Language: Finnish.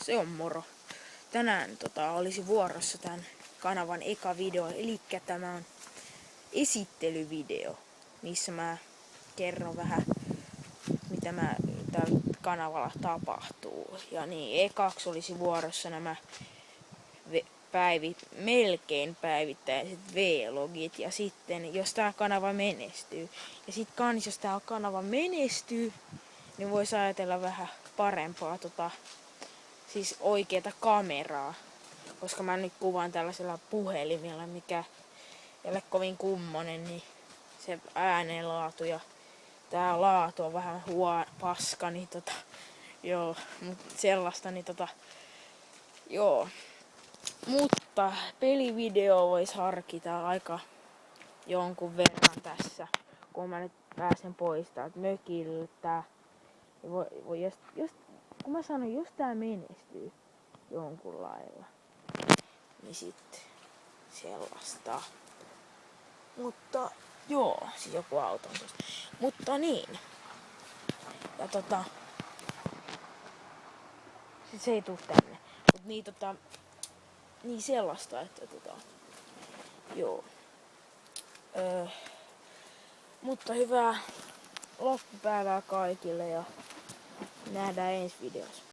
Se on moro. Tänään olisi vuorossa tämän kanavan eka video, eli tämä on esittelyvideo, missä mä kerron vähän, mitä tällä kanavalla tapahtuu. Ja niin, ekaksi olisi vuorossa nämä melkein päivittäiset vlogit, ja sitten jos tää kanava menestyy, ja sit kans jos tää kanava menestyy, niin vois ajatella vähän parempaa siis oikeeta kameraa, koska mä nyt kuvaan tällaisella puhelimella, mikä ei ole kovin kummonen, niin se äänenlaatu ja tää laatu on vähän paska, niin joo, sellaista, niin joo. Mutta pelivideo vois harkita aika jonkun verran tässä, kun mä nyt pääsen pois täältä mökiltä. Kun mä sanon, jos tää menestyy jonkun lailla, niin sitten sellaista. Mutta joo, siis joku auto on tosta. Mutta niin. Ja sit se ei tuu tänne. Mut niin niin sellaista, että joo. Mutta hyvää loppupäivää kaikille ja nähdään ensi videossa.